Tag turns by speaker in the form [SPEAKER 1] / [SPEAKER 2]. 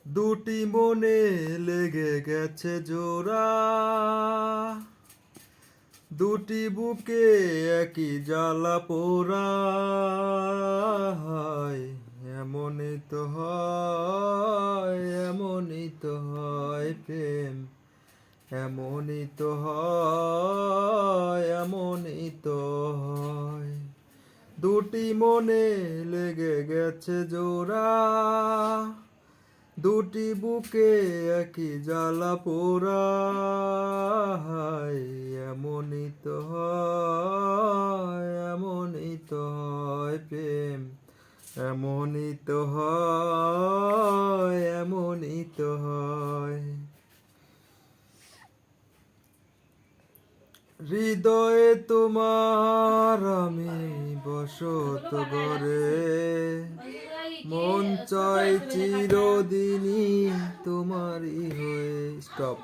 [SPEAKER 1] দুটি মনে লেগে গেছে জোড়া, দুটি বুকে একই জ্বালা পোড়া। এমনই তো হয়, এমনই তো হয় প্রেম, এমনই তো হয়, এমনই তো হয়। দুটি মনে লেগে গেছে জোড়া, দুটি বুকে একই জ্বালা পোড়া। এমনই তো হয়, এমনই তো হয় প্রেম, এমনই তো হয়, এমনই তো হয়। হৃদয়ে তোমার আমি বসত গড়ে, মন চাই চিরদিনই তোমারই হয়ে। স্টপ।